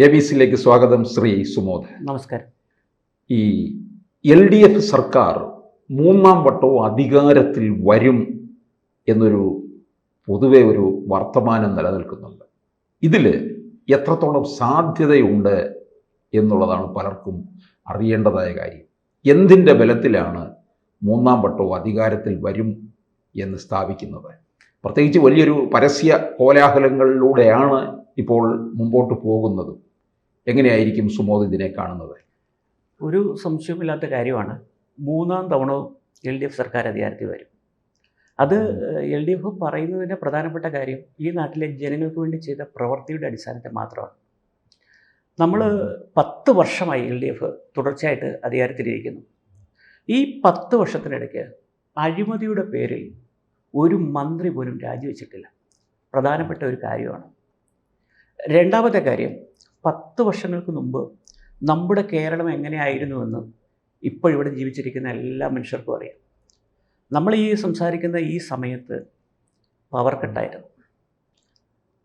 ABC സ്വാഗതം. ശ്രീ സുമോദ്, നമസ്കാരം. ഈ LDF സർക്കാർ മൂന്നാം വട്ടവും അധികാരത്തിൽ വരും എന്നൊരു പൊതുവെ ഒരു വർത്തമാനം നിലനിൽക്കുന്നുണ്ട്. ഇതിൽ എത്രത്തോളം സാധ്യതയുണ്ട് എന്നുള്ളതാണ് പലർക്കും അറിയേണ്ടതായ കാര്യം. എന്തിൻ്റെ ബലത്തിലാണ് മൂന്നാം വട്ടവും അധികാരത്തിൽ വരും എന്ന് സ്ഥാപിക്കുന്നത്? പ്രത്യേകിച്ച് വലിയൊരു പരസ്യ കോലാഹലങ്ങളിലൂടെയാണ് ഇപ്പോൾ മുമ്പോട്ട് പോകുന്നത്. എങ്ങനെയായിരിക്കും സുമോദ് ഇതിനെ കാണുന്നത്? ഒരു സംശയമില്ലാത്ത കാര്യമാണ്, മൂന്നാം തവണ LDF സർക്കാർ അധികാരത്തിൽ വരും. അത് LDF പറയുന്നതിൻ്റെ പ്രധാനപ്പെട്ട കാര്യം ഈ നാട്ടിലെ ജനങ്ങൾക്ക് വേണ്ടി ചെയ്ത പ്രവൃത്തിയുടെ അടിസ്ഥാനത്തിൽ മാത്രമാണ്. നമ്മൾ 10 വർഷമായി LDF തുടർച്ചയായിട്ട് അധികാരത്തിലിരിക്കുന്നു. ഈ 10 വർഷത്തിനിടയ്ക്ക് അഴിമതിയുടെ പേരിൽ ഒരു മന്ത്രി പോലും രാജിവെച്ചിട്ടില്ല. പ്രധാനപ്പെട്ട ഒരു കാര്യമാണ്. രണ്ടാമത്തെ കാര്യം, 10 വർഷങ്ങൾക്ക് മുമ്പ് നമ്മുടെ കേരളം എങ്ങനെയായിരുന്നുവെന്ന് ഇപ്പോഴിവിടെ ജീവിച്ചിരിക്കുന്ന എല്ലാ മനുഷ്യർക്കും അറിയാം. നമ്മൾ ഈ സംസാരിക്കുന്ന ഈ സമയത്ത് പവർ കട്ടായിരുന്നു,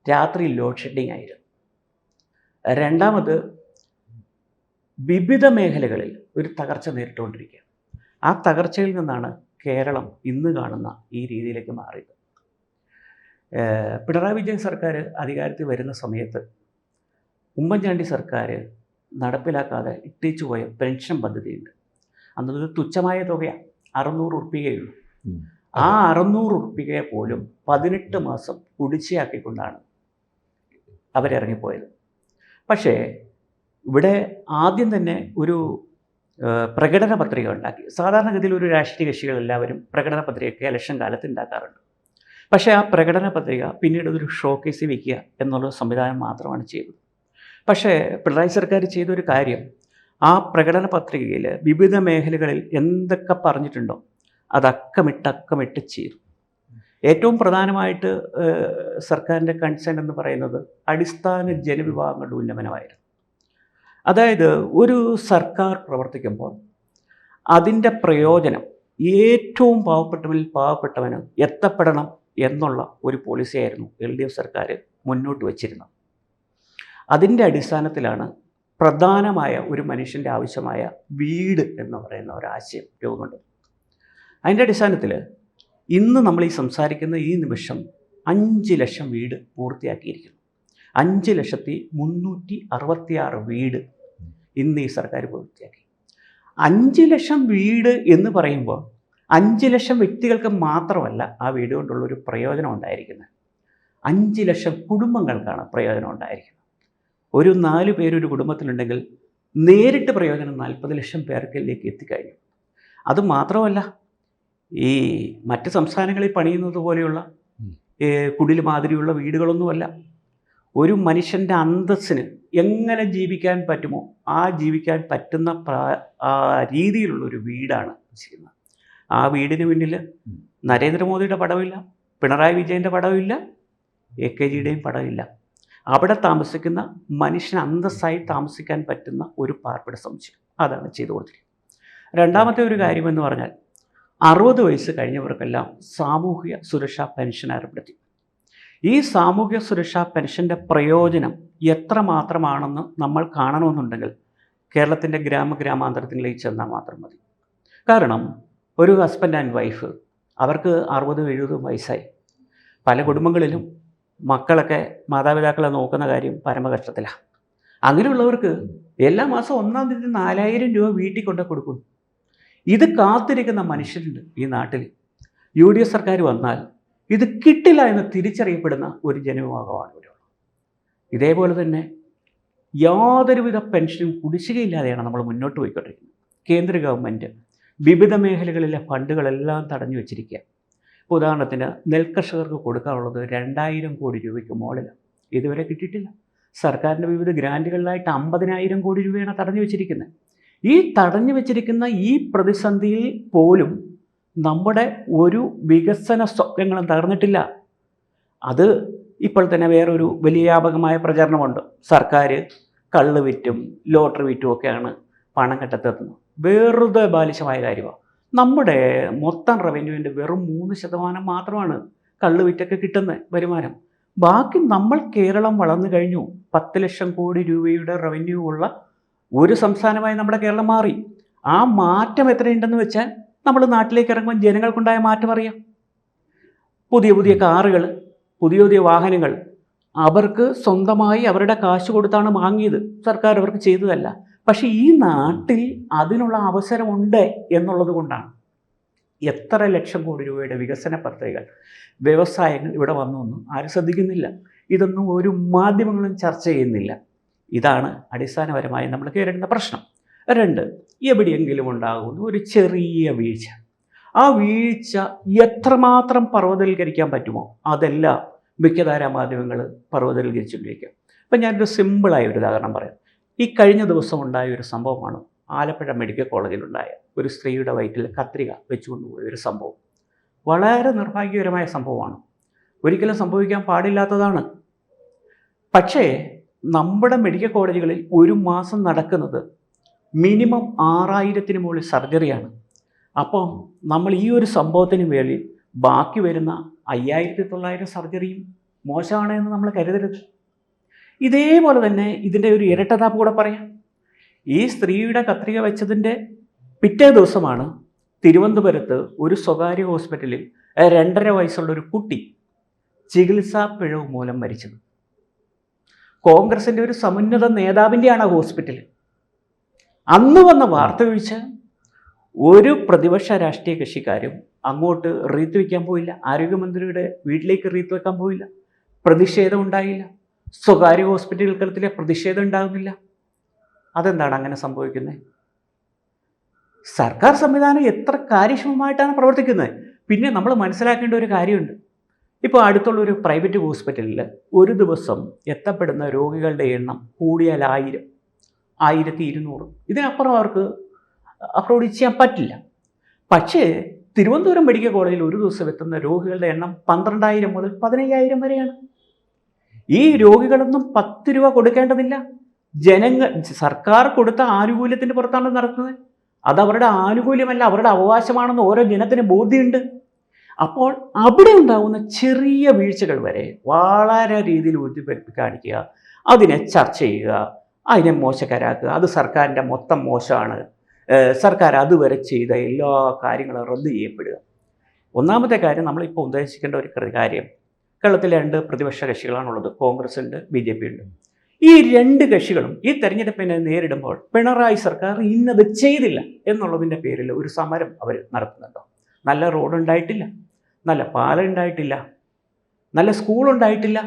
രാത്രി ലോഡ് ഷെഡിങ് ആയിരുന്നു. രണ്ടാമത്, വിവിധ മേഖലകളിൽ ഒരു തകർച്ച നേരിട്ടുകൊണ്ടിരിക്കുക. ആ തകർച്ചയിൽ നിന്നാണ് കേരളം ഇന്ന് കാണുന്ന ഈ രീതിയിലേക്ക് മാറിയത്. പിണറായി വിജയൻ സർക്കാർ അധികാരത്തിൽ വരുന്ന സമയത്ത് ഉമ്മൻചാണ്ടി സർക്കാർ നടപ്പിലാക്കാതെ ഇട്ടേച്ചു പോയ പെൻഷൻ പദ്ധതിയുണ്ട്. അന്നത് തുച്ഛമായ തുകയാണ്, 600 ഉറുപ്പികയുള്ളൂ. ആ 600 ഉറുപ്പികയെ പോലും 18 മാസം കുടിശ്ശിയാക്കിക്കൊണ്ടാണ് അവരിറങ്ങിപ്പോയത്. പക്ഷേ ഇവിടെ ആദ്യം തന്നെ ഒരു പ്രകടന പത്രിക ഉണ്ടാക്കി. സാധാരണഗതിയിൽ ഒരു രാഷ്ട്രീയ കക്ഷികളെല്ലാവരും പ്രകടന പത്രികയൊക്കെ ഇലക്ഷൻ കാലത്ത് ഉണ്ടാക്കാറുണ്ട്. പക്ഷേ ആ പ്രകടന പത്രിക പിന്നീട് ഒരു ഷോക്കേസിൽ വയ്ക്കുക എന്നുള്ള സംവിധാനം മാത്രമാണ് ചെയ്തത്. പക്ഷേ പിണറായി സർക്കാർ ചെയ്തൊരു കാര്യം, ആ പ്രകടന പത്രികയിൽ വിവിധ മേഖലകളിൽ എന്തൊക്കെ പറഞ്ഞിട്ടുണ്ടോ അതക്കമിട്ട് ചെയ്തു. ഏറ്റവും പ്രധാനമായിട്ട് സർക്കാരിൻ്റെ കൺസേൺ എന്ന് പറയുന്നത് അടിസ്ഥാന ജനവിഭാഗങ്ങളുടെ ഉന്നമനമായിരുന്നു. അതായത് ഒരു സർക്കാർ പ്രവർത്തിക്കുമ്പോൾ അതിൻ്റെ പ്രയോജനം ഏറ്റവും പാവപ്പെട്ടവന് എത്തപ്പെടണം എന്നുള്ള ഒരു പോളിസിയായിരുന്നു LDF സർക്കാർ മുന്നോട്ട് വച്ചിരുന്നത്. അതിൻ്റെ അടിസ്ഥാനത്തിലാണ് പ്രധാനമായ ഒരു മനുഷ്യൻ്റെ ആവശ്യമായ വീട് എന്ന് പറയുന്ന ഒരാശയം രൂപം കൊണ്ടത്. അതിൻ്റെ അടിസ്ഥാനത്തിൽ ഇന്ന് നമ്മൾ ഈ സംസാരിക്കുന്ന ഈ നിമിഷം 5 ലക്ഷം വീട് പൂർത്തിയാക്കിയിരിക്കുന്നു. 5,366,000 വീട് ഇന്ന് ഈ സർക്കാർ പൂർത്തിയാക്കി. 5 ലക്ഷം വീട് എന്ന് പറയുമ്പോൾ 5 ലക്ഷം വ്യക്തികൾക്ക് മാത്രമല്ല ആ വീട് കൊണ്ടുള്ളൊരു പ്രയോജനം ഉണ്ടായിരിക്കുന്നത്, 5 ലക്ഷം കുടുംബങ്ങൾക്കാണ് പ്രയോജനം ഉണ്ടായിരിക്കുന്നത്. ഒരു 4 പേരൊരു കുടുംബത്തിലുണ്ടെങ്കിൽ നേരിട്ട് പ്രയോജനം 40 ലക്ഷം പേർക്കിലേക്ക് എത്തിക്കഴിഞ്ഞു. അതുമാത്രമല്ല, ഈ മറ്റ് സംസ്ഥാനങ്ങളിൽ പണിയുന്നത് പോലെയുള്ള കുടിൽ മാതിരിയുള്ള വീടുകളൊന്നുമല്ല. ഒരു മനുഷ്യൻ്റെ അന്തസ്സിന് എങ്ങനെ ജീവിക്കാൻ പറ്റുമോ ആ ജീവിക്കാൻ പറ്റുന്ന രീതിയിലുള്ളൊരു വീടാണ് ചെയ്യുന്നത്. ആ വീടിന് പിന്നിൽ നരേന്ദ്രമോദിയുടെ പടമില്ല, പിണറായി വിജയൻ്റെ പടമില്ല, AKജിയുടെയും പടമില്ല. അവിടെ താമസിക്കുന്ന മനുഷ്യന് അന്തസ്സായി താമസിക്കാൻ പറ്റുന്ന ഒരു പാർപ്പിട സമുച്ചയം, അതാണ് ചെയ്തു കൊടുത്തിരിക്കുന്നത്. രണ്ടാമത്തെ ഒരു കാര്യമെന്ന് പറഞ്ഞാൽ 60 വയസ്സ് കഴിഞ്ഞവർക്കെല്ലാം സാമൂഹിക സുരക്ഷാ പെൻഷൻ ഏർപ്പെടുത്തി. ഈ സാമൂഹ്യ സുരക്ഷാ പെൻഷൻ്റെ പ്രയോജനം എത്രമാത്രമാണെന്ന് നമ്മൾ കാണണമെന്നുണ്ടെങ്കിൽ കേരളത്തിൻ്റെ ഗ്രാമാന്തരത്തിലേക്ക് ചെന്നാൽ മാത്രം മതി. കാരണം ഒരു ഹസ്ബൻഡ് ആൻഡ് വൈഫ്, അവർക്ക് 60-70 വയസ്സായി. പല കുടുംബങ്ങളിലും മക്കളൊക്കെ മാതാപിതാക്കളെ നോക്കുന്ന കാര്യം പരമകഷ്ടത്തിലാണ്. അങ്ങനെയുള്ളവർക്ക് എല്ലാ മാസം 1-ാം തീയതി 4,000 രൂപ വീട്ടിൽ കൊണ്ട് കൊടുക്കുന്നു. ഇത് കാത്തിരിക്കുന്ന മനുഷ്യരുണ്ട് ഈ നാട്ടിൽ. UDF സർക്കാർ വന്നാൽ ഇത് കിട്ടില്ല എന്ന് തിരിച്ചറിയപ്പെടുന്ന ഒരു ജനവിഭാഗമാണ് ഇവിടെ. ഇതേപോലെ തന്നെ യാതൊരുവിധ പെൻഷനും കുടിശ്ശികയില്ലാതെയാണ് നമ്മൾ മുന്നോട്ട് പോയിക്കൊണ്ടിരിക്കുന്നത്. കേന്ദ്ര ഗവൺമെൻറ് വിവിധ മേഖലകളിലെ ഫണ്ടുകളെല്ലാം തടഞ്ഞു വെച്ചിരിക്കുക. ഇപ്പോൾ ഉദാഹരണത്തിന് നെൽകർഷകർക്ക് കൊടുക്കാനുള്ളത് 2,000 കോടി രൂപയ്ക്ക് മുകളിലാണ്, ഇതുവരെ കിട്ടിയിട്ടില്ല. സർക്കാരിൻ്റെ വിവിധ ഗ്രാൻറ്റുകളിലായിട്ട് 50,000 കോടി രൂപയാണ് തടഞ്ഞു വെച്ചിരിക്കുന്നത്. ഈ തടഞ്ഞു വെച്ചിരിക്കുന്ന ഈ പ്രതിസന്ധിയിൽ പോലും നമ്മുടെ ഒരു വികസന സ്വപ്നങ്ങളും തകർന്നിട്ടില്ല. അത് ഇപ്പോൾ തന്നെ വേറൊരു വലിയ വ്യാപകമായ പ്രചരണമുണ്ട്. സർക്കാർ കള്ള് വിറ്റും ലോട്ടറി വിറ്റും ഒക്കെയാണ് പണം കണ്ടെത്തുന്നത്. വെറുതെ ബാലിശമായ കാര്യമാണ്. നമ്മുടെ മൊത്തം റവന്യൂവിൻ്റെ വെറും 3% മാത്രമാണ് കള്ള് വിറ്റൊക്കെ കിട്ടുന്ന വരുമാനം. ബാക്കി നമ്മൾ കേരളം വളർന്നു കഴിഞ്ഞു. 10 ലക്ഷം കോടി രൂപയുടെ റവന്യൂ ഉള്ള ഒരു സംസ്ഥാനമായി നമ്മുടെ കേരളം മാറി. ആ മാറ്റം എത്രയുണ്ടെന്ന് വെച്ചാൽ നമ്മൾ നാട്ടിലേക്ക് ഇറങ്ങുമ്പോൾ ജനങ്ങൾക്കുണ്ടായ മാറ്റം അറിയാം. പുതിയ പുതിയ കാറുകൾ, പുതിയ പുതിയ വാഹനങ്ങൾ അവർക്ക് സ്വന്തമായി അവരുടെ കാശ് കൊടുത്താണ് വാങ്ങിയത്, സർക്കാർ അവർക്ക് ചെയ്തതല്ല. പക്ഷേ ഈ നാട്ടിൽ അതിനുള്ള അവസരമുണ്ട് എന്നുള്ളത് കൊണ്ടാണ് എത്ര ലക്ഷം കോടി രൂപയുടെ വികസന പദ്ധതികൾ, വ്യവസായങ്ങൾ ഇവിടെ വന്നൊന്നും ആരും ശ്രദ്ധിക്കുന്നില്ല. ഇതൊന്നും ഒരു മാധ്യമങ്ങളും ചർച്ച ചെയ്യുന്നില്ല. ഇതാണ് അടിസ്ഥാനപരമായി നമ്മൾ നേരിടുന്ന പ്രശ്നം. 2, എവിടെയെങ്കിലും ഉണ്ടാകുന്ന ഒരു ചെറിയ വീഴ്ച, ആ വീഴ്ച എത്രമാത്രം പർവ്വതവൽക്കരിക്കാൻ പറ്റുമോ അതെല്ലാം മുഖ്യധാരാ മാധ്യമങ്ങൾ പർവ്വതവൽക്കരിച്ചുകൊണ്ടിരിക്കുക. ഇപ്പം ഞാനൊരു സിമ്പിളായ ഒരു ഉദാഹരണം പറയാം. ഈ കഴിഞ്ഞ ദിവസം ഉണ്ടായ ഒരു സംഭവമാണ് ആലപ്പുഴ മെഡിക്കൽ കോളേജിലുണ്ടായ ഒരു സ്ത്രീയുടെ വയറ്റിൽ കത്രിക വെച്ചുകൊണ്ടുപോയ ഒരു സംഭവം. വളരെ നിർഭാഗ്യകരമായ സംഭവമാണ്, ഒരിക്കലും സംഭവിക്കാൻ പാടില്ലാത്തതാണ്. പക്ഷേ നമ്മുടെ മെഡിക്കൽ കോളേജുകളിൽ ഒരു മാസം നടക്കുന്നത് മിനിമം 6000-ന് മുകളിൽ സർജറിയാണ്. അപ്പം നമ്മൾ ഈ ഒരു സംഭവത്തിന് വേണ്ടി ബാക്കി വരുന്ന 5900 സർജറിയും മോശമാണ് എന്ന് നമ്മൾ കരുതരുത്. ഇതേപോലെ തന്നെ ഇതിൻ്റെ ഒരു ഇരട്ടത്താപ്പ് കൂടെ പറയാം. ഈ സ്ത്രീയുടെ കത്രിക വെച്ചതിൻ്റെ പിറ്റേ ദിവസമാണ് തിരുവനന്തപുരത്ത് ഒരു സ്വകാര്യ ഹോസ്പിറ്റലിൽ 2.5 വയസ്സുള്ള ഒരു കുട്ടി ചികിത്സാ പിഴവ് മൂലം മരിച്ചത്. കോൺഗ്രസിൻ്റെ ഒരു സമുന്നത നേതാവിൻ്റെയാണ് ഹോസ്പിറ്റൽ. അന്ന് വന്ന വാർത്ത വീഴ്ച ഒരു പ്രതിപക്ഷ രാഷ്ട്രീയ കക്ഷിക്കാരും അങ്ങോട്ട് റീത്ത് വയ്ക്കാൻ പോയില്ല. ആരോഗ്യമന്ത്രിയുടെ വീട്ടിലേക്ക് റീത്ത് വെക്കാൻ പോയില്ല. പ്രതിഷേധം ഉണ്ടായില്ല. സ്വകാര്യ ഹോസ്പിറ്റലുകൾക്കിലെ പ്രതിഷേധം ഉണ്ടാകുന്നില്ല. അതെന്താണ് അങ്ങനെ സംഭവിക്കുന്നത്? സർക്കാർ സംവിധാനം എത്ര കാര്യക്ഷമമായിട്ടാണ് പ്രവർത്തിക്കുന്നത്. പിന്നെ നമ്മൾ മനസ്സിലാക്കേണ്ട ഒരു കാര്യമുണ്ട്. ഇപ്പോൾ അടുത്തുള്ള ഒരു പ്രൈവറ്റ് ഹോസ്പിറ്റലിൽ ഒരു ദിവസം എത്തപ്പെടുന്ന രോഗികളുടെ എണ്ണം കൂടിയാൽ 1000, 1200, ഇതിനപ്പുറം അവർക്ക് അഫോർഡ് ചെയ്യാൻ പറ്റില്ല. പക്ഷേ തിരുവനന്തപുരം മെഡിക്കൽ കോളേജിൽ ഒരു ദിവസം എത്തുന്ന രോഗികളുടെ എണ്ണം 12,000 മുതൽ 15,000 വരെയാണ്. ഈ രോഗികളൊന്നും 10 രൂപ കൊടുക്കേണ്ടതില്ല. സർക്കാർ കൊടുത്ത ആനുകൂല്യത്തിൻ്റെ പുറത്താണ് നടത്തുന്നത്. അതവരുടെ ആനുകൂല്യമല്ല, അവരുടെ അവകാശമാണെന്ന് ഓരോ ജനത്തിന് ബോധ്യമുണ്ട്. അപ്പോൾ അവിടെ ഉണ്ടാകുന്ന ചെറിയ വീഴ്ചകൾ വരെ വളരെ രീതിയിൽ ഉദ്ധിപ്പിച്ച് കാണിക്കുക, അതിനെ ചർച്ച ചെയ്യുക, അതിനെ മോശക്കാരാക്കുക. അത് സർക്കാരിൻ്റെ മൊത്തം മോശമാണ്, സർക്കാർ അതുവരെ ചെയ്ത എല്ലാ കാര്യങ്ങളും റദ്ദ് ചെയ്യപ്പെടുക. ഒന്നാമത്തെ കാര്യം, നമ്മളിപ്പോൾ ഉദ്ദേശിക്കേണ്ട ഒരു കാര്യം, കേരളത്തിൽ 2 പ്രതിപക്ഷ കക്ഷികളാണുള്ളത്, കോൺഗ്രസ് ഉണ്ട്, BJP ഉണ്ട്. ഈ 2 കക്ഷികളും ഈ തെരഞ്ഞെടുപ്പിനെ നേരിടുമ്പോൾ പിണറായി സർക്കാർ ഇന്നത് ചെയ്തില്ല എന്നുള്ളതിൻ്റെ പേരിൽ ഒരു സമരം അവർ നടത്തുന്നുണ്ടോ? നല്ല റോഡ് ഉണ്ടായിട്ടില്ല, നല്ല പാലം ഉണ്ടായിട്ടില്ല, നല്ല സ്കൂൾ ഉണ്ടായിട്ടില്ല.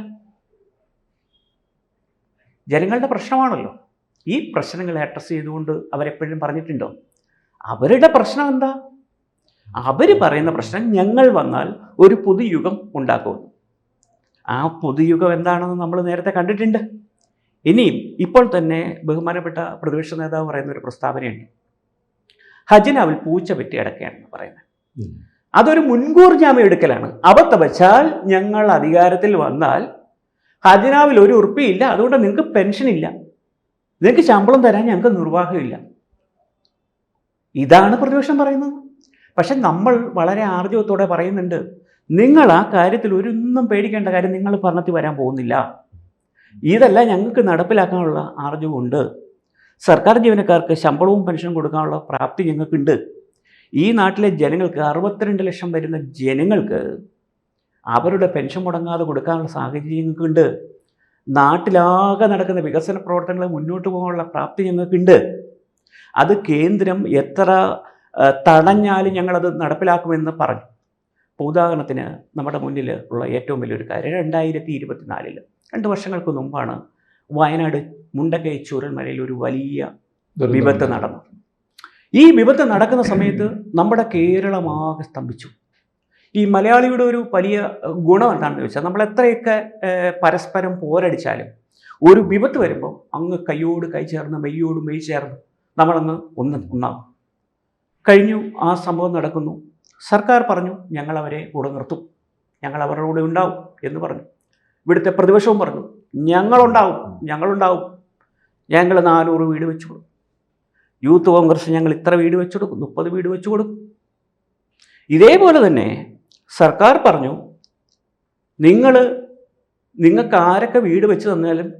ജനങ്ങളുടെ പ്രശ്നമാണല്ലോ. ഈ പ്രശ്നങ്ങളെ അഡ്രസ്സ് ചെയ്തുകൊണ്ട് അവരെപ്പോഴും പറഞ്ഞിട്ടുണ്ടോ? അവരുടെ പ്രശ്നം എന്താ? അവർ പറയുന്ന പ്രശ്നം, ഞങ്ങൾ വന്നാൽ ഒരു പുതുയുഗം ഉണ്ടാക്കുമെന്ന്. ആ പുതുയുഗം എന്താണെന്ന് നമ്മൾ നേരത്തെ കണ്ടിട്ടുണ്ട്. ഇനിയും ഇപ്പോൾ തന്നെ ബഹുമാനപ്പെട്ട പ്രതിപക്ഷ നേതാവ് പറയുന്ന ഒരു പ്രസ്താവനയുണ്ട്, ഖജനാവിൽ പൂച്ച പെറ്റി അടക്കുകയാണെന്ന് പറയുന്നത്. അതൊരു മുൻകൂർ ജാമ്യം എടുക്കലാണ്. അബദ്ധം വെച്ചാൽ ഞങ്ങൾ അധികാരത്തിൽ വന്നാൽ ഖജനാവിൽ ഒരു ഉറുപ്പിയില്ല, അതുകൊണ്ട് നിങ്ങൾക്ക് പെൻഷൻ ഇല്ല, നിങ്ങൾക്ക് ശമ്പളം തരാൻ ഞങ്ങൾക്ക് നിർവാഹമില്ല. ഇതാണ് പ്രതിപക്ഷം പറയുന്നത്. പക്ഷെ നമ്മൾ വളരെ ആർജവത്തോടെ പറയുന്നുണ്ട്, നിങ്ങൾ ആ കാര്യത്തിൽ ഒരൊന്നും പേടിക്കേണ്ട കാര്യം നിങ്ങൾ ഭരണത്തിൽ വരാൻ പോകുന്നില്ല. ഇതല്ല ഞങ്ങൾക്ക് നടപ്പിലാക്കാനുള്ള ആർജവമുണ്ട്. സർക്കാർ ജീവനക്കാർക്ക് ശമ്പളവും പെൻഷനും കൊടുക്കാനുള്ള പ്രാപ്തി ഞങ്ങൾക്കുണ്ട്. ഈ നാട്ടിലെ ജനങ്ങൾക്ക് 62 ലക്ഷം വരുന്ന ജനങ്ങൾക്ക് അവരുടെ പെൻഷൻ മുടങ്ങാതെ കൊടുക്കാനുള്ള സാഹചര്യം ഞങ്ങൾക്കുണ്ട്. നാട്ടിലാകെ നടക്കുന്ന വികസന പ്രവർത്തനങ്ങൾ മുന്നോട്ട് പോകാനുള്ള പ്രാപ്തി ഞങ്ങൾക്കുണ്ട്. അത് കേന്ദ്രം എത്ര തടഞ്ഞാലും ഞങ്ങളത് നടപ്പിലാക്കുമെന്ന് പറഞ്ഞു. ഇപ്പോൾ ഉദാഹരണത്തിന് നമ്മുടെ മുന്നിൽ ഉള്ള ഏറ്റവും വലിയൊരു കാര്യം, 2024 2 വർഷങ്ങൾക്ക് മുമ്പാണ് വയനാട് മുണ്ടക്കൈ ചൂരൽമലയിൽ ഒരു വലിയ വിപത്ത് നടന്നു. ഈ വിപത്ത് നടക്കുന്ന സമയത്ത് നമ്മുടെ കേരളമാകെ സ്തംഭിച്ചു. ഈ മലയാളിയുടെ ഒരു വലിയ ഗുണം എന്താണെന്ന് ചോദിച്ചാൽ, നമ്മൾ എത്രയൊക്കെ പരസ്പരം പോരടിച്ചാലും ഒരു വിപത്ത് വരുമ്പോൾ അങ്ങ് കൈയോട് കൈ ചേർന്ന് മെയ്യോട് മെയ് ചേർന്ന് നമ്മളങ്ങ് ഒന്നാകും. കഴിഞ്ഞു, ആ സംഭവം നടക്കുന്നു. സർക്കാർ പറഞ്ഞു ഞങ്ങളവരെ കൂടെ നിർത്തും, ഞങ്ങൾ അവരുടെ കൂടെ ഉണ്ടാവും എന്ന് പറഞ്ഞു. ഇവിടുത്തെ പ്രതിപക്ഷവും പറഞ്ഞു ഞങ്ങളുണ്ടാവും, ഞങ്ങൾ 400 വീട് വെച്ചു കൊടുക്കും. യൂത്ത് കോൺഗ്രസ് ഞങ്ങൾ ഇത്ര വീട് വെച്ചു കൊടുക്കും, 30 വീട് വെച്ചു കൊടുക്കും. ഇതേപോലെ തന്നെ സർക്കാർ പറഞ്ഞു നിങ്ങൾ നിങ്ങൾക്ക് ആരൊക്കെ വീട് വെച്ച്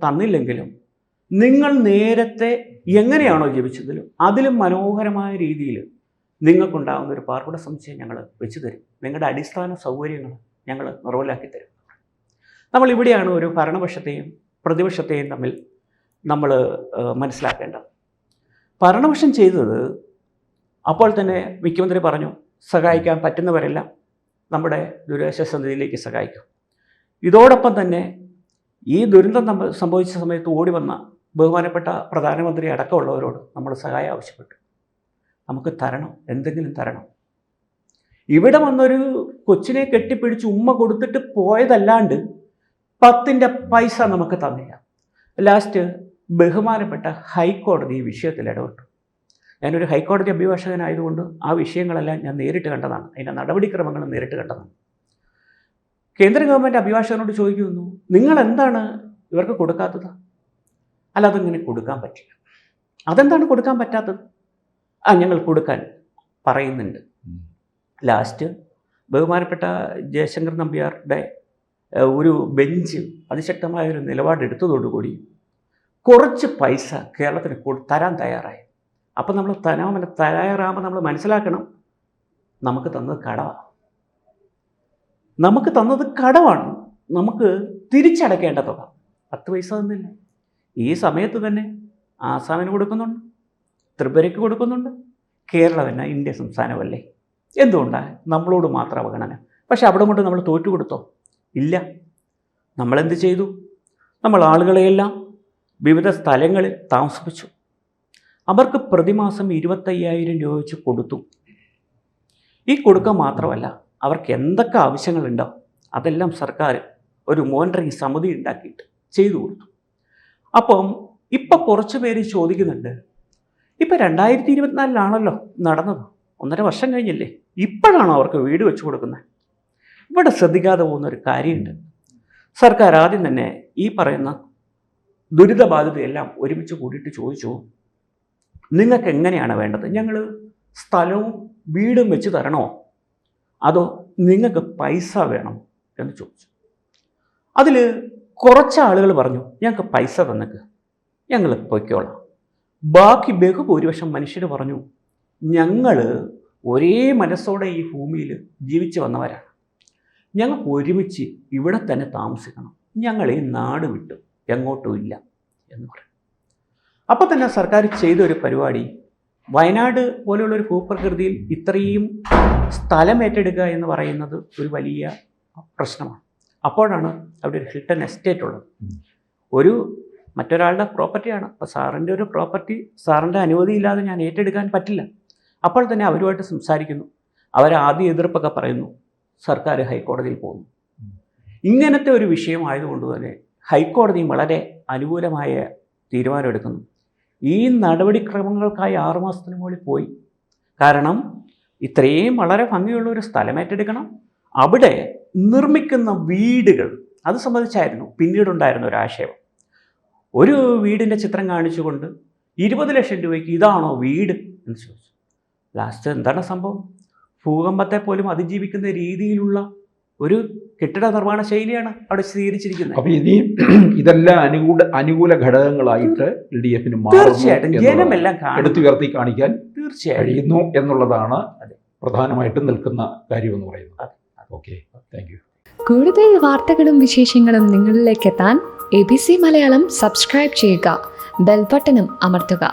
തന്നില്ലെങ്കിലും നിങ്ങൾ നേരത്തെ എങ്ങനെയാണോ ജീവിച്ചതിലും അതിലും മനോഹരമായ രീതിയിൽ നിങ്ങൾക്കുണ്ടാകുന്ന ഒരു പാർപ്പിട സമുച്ചയം ഞങ്ങൾ വെച്ച് തരും. നിങ്ങളുടെ അടിസ്ഥാന സൗകര്യങ്ങൾ ഞങ്ങൾ നിർവ്വലാക്കി തരും. നമ്മളിവിടെയാണ് ഒരു ഭരണപക്ഷത്തെയും പ്രതിപക്ഷത്തെയും തമ്മിൽ നമ്മൾ മനസ്സിലാക്കേണ്ടത്. ഭരണപക്ഷം ചെയ്തത് അപ്പോൾ തന്നെ മുഖ്യമന്ത്രി പറഞ്ഞു, സഹായിക്കാൻ പറ്റുന്നവരെല്ലാം നമ്മുടെ ദുരിതാശ്വാസ നിധിയിലേക്ക് സഹായിക്കും. ഇതോടൊപ്പം തന്നെ ഈ ദുരന്തം സംഭവിച്ച സമയത്ത് ഓടി വന്ന ബഹുമാനപ്പെട്ട പ്രധാനമന്ത്രി അടക്കമുള്ളവരോട് നമ്മൾ സഹായം ആവശ്യപ്പെട്ടു. നമുക്ക് തരണം, എന്തെങ്കിലും തരണം. ഇവിടെ വന്നൊരു കൊച്ചിനെ കെട്ടിപ്പിടിച്ച് ഉമ്മ കൊടുത്തിട്ട് പോയതല്ലാണ്ട് 10ൻ്റെ പൈസ നമുക്ക് തന്നില്ല. ലാസ്റ്റ് ബഹുമാനപ്പെട്ട ഹൈക്കോടതി ഈ വിഷയത്തിൽ ഇടപെട്ടു. ഞാനൊരു ഹൈക്കോടതി അഭിഭാഷകനായതുകൊണ്ട് ആ വിഷയങ്ങളെല്ലാം ഞാൻ നേരിട്ട് കണ്ടതാണ്, അതിൻ്റെ നടപടിക്രമങ്ങളും നേരിട്ട് കണ്ടതാണ്. കേന്ദ്ര ഗവൺമെൻറ് അഭിഭാഷകനോട് ചോദിക്കുന്നു, നിങ്ങൾ എന്താണ് ഇവർക്ക് കൊടുക്കാത്തത്? അല്ല, അതിങ്ങനെ കൊടുക്കാൻ പറ്റില്ല. അതെന്താണ് കൊടുക്കാൻ പറ്റാത്തത്? ഞങ്ങൾ കൊടുക്കാൻ പറയുന്നുണ്ട്. ലാസ്റ്റ് ബഹുമാനപ്പെട്ട ജയശങ്കർ നമ്പ്യാരുടെ ഒരു ബെഞ്ച് അതിശക്തമായൊരു നിലപാടെടുത്തതോടുകൂടി കുറച്ച് പൈസ കേരളത്തിന് തരാൻ തയ്യാറായി. അപ്പം നമ്മൾ തയ്യാറാകുമ്പോൾ നമ്മൾ മനസ്സിലാക്കണം, നമുക്ക് തന്നത് കടമാണ്. നമുക്ക് തിരിച്ചടക്കേണ്ട തുക 10 പൈസ തന്നില്ല. ഈ സമയത്ത് തന്നെ ആസാമിന് കൊടുക്കുന്നുണ്ട്, ത്രിപുരയ്ക്ക് കൊടുക്കുന്നുണ്ട്. കേരളം എന്നാ ഇന്ത്യ സംസ്ഥാനമല്ലേ, എന്തുകൊണ്ടാണ് നമ്മളോട് മാത്രം അവഗണന? പക്ഷെ അവിടെ കൊണ്ട് നമ്മൾ തോറ്റു കൊടുത്തോ? ഇല്ല. നമ്മളെന്ത് ചെയ്തു? നമ്മൾ ആളുകളെയെല്ലാം വിവിധ സ്ഥലങ്ങളിൽ താമസിപ്പിച്ചു. അവർക്ക് പ്രതിമാസം 25,000 രൂപ വെച്ച് കൊടുത്തു. ഈ കൊടുക്കുക മാത്രമല്ല, അവർക്ക് എന്തൊക്കെ ആവശ്യങ്ങളുണ്ടോ അതെല്ലാം സർക്കാർ ഒരു മോണിറ്ററിംഗ് സമിതി ഉണ്ടാക്കിയിട്ട് ചെയ്തു കൊടുത്തു. അപ്പം ഇപ്പം കുറച്ച് പേര് ചോദിക്കുന്നുണ്ട്, ഇപ്പം 2024 നടന്നത്, 1.5 വർഷം കഴിഞ്ഞില്ലേ, ഇപ്പോഴാണോ അവർക്ക് വീട് വെച്ച് കൊടുക്കുന്നത്? ഇവിടെ ശ്രദ്ധിക്കാതെ പോകുന്നൊരു കാര്യമുണ്ട്. സർക്കാർ ആദ്യം തന്നെ ഈ പറയുന്ന ദുരിതബാധിതയെല്ലാം ഒരുമിച്ച് കൂടിയിട്ട് ചോദിച്ചു, നിങ്ങൾക്ക് എങ്ങനെയാണ് വേണ്ടത്? ഞങ്ങൾ സ്ഥലവും വീടും വെച്ച് തരണോ, അതോ നിങ്ങൾക്ക് പൈസ വേണം എന്ന് ചോദിച്ചു. അതിൽ കുറച്ച് ആളുകൾ പറഞ്ഞു, ഞങ്ങൾക്ക് പൈസ തന്നേക്ക്, ഞങ്ങൾ പൊയ്ക്കോളാം. ബാക്കി ബഹുഭൂരിപക്ഷം മനുഷ്യർ പറഞ്ഞു, ഞങ്ങൾ ഒരേ മനസ്സോടെ ഈ ഭൂമിയിൽ ജീവിച്ചു വന്നവരാണ്, ഞങ്ങൾക്ക് ഒരുമിച്ച് ഇവിടെ തന്നെ താമസിക്കണം, ഞങ്ങൾ ഈ നാട് വിട്ടു എങ്ങോട്ടും ഇല്ല എന്ന് പറയും. അപ്പോൾ തന്നെ സർക്കാർ ചെയ്തൊരു പരിപാടി, വയനാട് പോലെയുള്ളൊരു ഭൂപ്രകൃതിയിൽ ഇത്രയും സ്ഥലം ഏറ്റെടുക്കുക എന്ന് പറയുന്നത് ഒരു വലിയ പ്രശ്നമാണ്. അപ്പോഴാണ് അവിടെ ഒരു ഹിൽട്ടൺ എസ്റ്റേറ്റ് ഉള്ളത്. മറ്റൊരാളുടെ പ്രോപ്പർട്ടിയാണ്. അപ്പോൾ സാറിൻ്റെ ഒരു പ്രോപ്പർട്ടി സാറിൻ്റെ അനുമതിയില്ലാതെ ഞാൻ ഏറ്റെടുക്കാൻ പറ്റില്ല. അപ്പോൾ തന്നെ അവരുമായിട്ട് സംസാരിക്കുന്നു. അവരാദ്യം എതിർപ്പൊക്കെ പറയുന്നു. സർക്കാർ ഹൈക്കോടതിയിൽ പോകുന്നു. ഇങ്ങനത്തെ ഒരു വിഷയമായതുകൊണ്ട് തന്നെ ഹൈക്കോടതിയും വളരെ അനുകൂലമായ തീരുമാനമെടുക്കുന്നു. ഈ നടപടിക്രമങ്ങൾക്കായി 6 മാസത്തിന് മുകളിൽ പോയി. കാരണം ഇത്രയും വളരെ ഭംഗിയുള്ള ഒരു സ്ഥലം ഏറ്റെടുക്കണം, അവിടെ നിർമ്മിക്കുന്ന വീടുകൾ അത് സംബന്ധിച്ചായിരുന്നു പിന്നീടുണ്ടായിരുന്ന ഒരു ആശയം. ഒരു വീടിൻ്റെ ചിത്രം കാണിച്ചുകൊണ്ട് 20 ലക്ഷം രൂപയ്ക്ക് ഇതാണോ വീട് എന്ന് ചോദിച്ചു. ലാസ്റ്റ് എന്താണ് സംഭവം? ഭൂകമ്പത്തെ പോലും അതിജീവിക്കുന്ന രീതിയിലുള്ള ഒരു കെട്ടിട നിർമ്മാണ ശൈലിയാണ് അവിടെ സ്വീകരിച്ചിരിക്കുന്നത്. അപ്പോൾ ഇനി ഇതെല്ലാം അനുകൂല ഘടകങ്ങളായിട്ട് LDF തീർച്ചയായിട്ടും ജനമെല്ലാം എടുത്തുയർത്തി കാണിക്കാൻ തീർച്ചയായും കഴിയുന്നു എന്നുള്ളതാണ് പ്രധാനമായിട്ടും നിൽക്കുന്ന കാര്യമെന്ന് പറയുന്നത്. Okay, thank you. കൂടുതൽ വാർത്തകളും വിശേഷങ്ങളും നിങ്ങളിലേക്ക് എത്താൻ ABC മലയാളം സബ്സ്ക്രൈബ് ചെയ്യുക, ബെൽ ബട്ടണും അമർത്തുക.